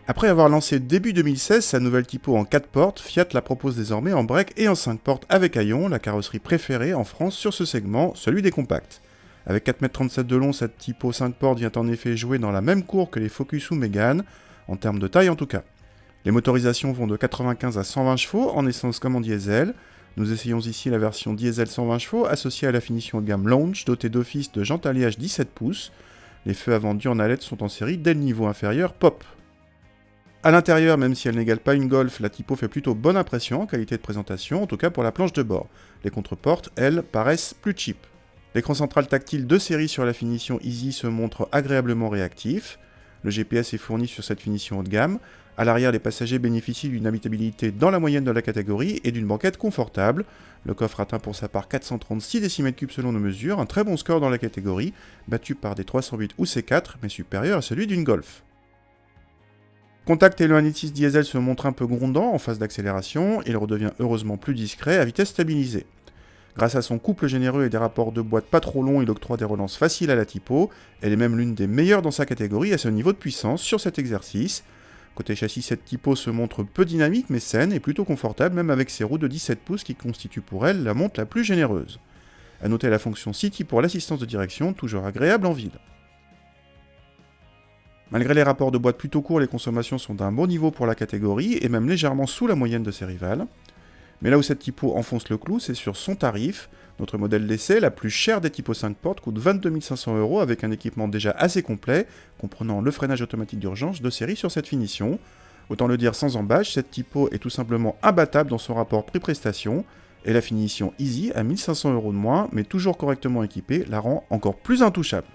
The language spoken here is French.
Après avoir lancé début 2016 sa nouvelle typo en 4 portes, Fiat la propose désormais en break et en 5 portes avec Aion, la carrosserie préférée en France sur ce segment, celui des compacts. Avec 4,37 m de long, cette typo 5 portes vient en effet jouer dans la même cour que les Focus ou Mégane, en termes de taille en tout cas. Les motorisations vont de 95 à 120 chevaux, en essence comme en diesel. Nous essayons ici la version diesel 120 chevaux, associée à la finition de gamme Lounge, dotée d'office de jantes alliage 17 pouces. Les feux avant Durnalette sont en série dès le niveau inférieur Pop. A l'intérieur, même si elle n'égale pas une Golf, la typo fait plutôt bonne impression en qualité de présentation, en tout cas pour la planche de bord. Les contreportes, elles, paraissent plus cheap. L'écran central tactile de série sur la finition Easy se montre agréablement réactif. Le GPS est fourni sur cette finition haut de gamme. À l'arrière, les passagers bénéficient d'une habitabilité dans la moyenne de la catégorie et d'une banquette confortable. Le coffre atteint pour sa part 436 décimètres cubes selon nos mesures, un très bon score dans la catégorie, battu par des 308 ou C4, mais supérieur à celui d'une Golf. Contact et le 1.6 diesel se montrent un peu grondant en phase d'accélération, il redevient heureusement plus discret à vitesse stabilisée. Grâce à son couple généreux et des rapports de boîte pas trop longs, il octroie des relances faciles à la typo. Elle est même l'une des meilleures dans sa catégorie à ce niveau de puissance sur cet exercice. Côté châssis, cette typo se montre peu dynamique mais saine et plutôt confortable, même avec ses roues de 17 pouces qui constituent pour elle la montre la plus généreuse. A noter la fonction City pour l'assistance de direction, toujours agréable en ville. Malgré les rapports de boîte plutôt courts, les consommations sont d'un bon niveau pour la catégorie et même légèrement sous la moyenne de ses rivales. Mais là où cette typo enfonce le clou, c'est sur son tarif. Notre modèle d'essai, la plus chère des typos 5 portes, coûte 22 500 € avec un équipement déjà assez complet, comprenant le freinage automatique d'urgence de série sur cette finition. Autant le dire sans embâche, cette typo est tout simplement imbattable dans son rapport prix-prestation, et la finition Easy à 1 500 € de moins, mais toujours correctement équipée, la rend encore plus intouchable.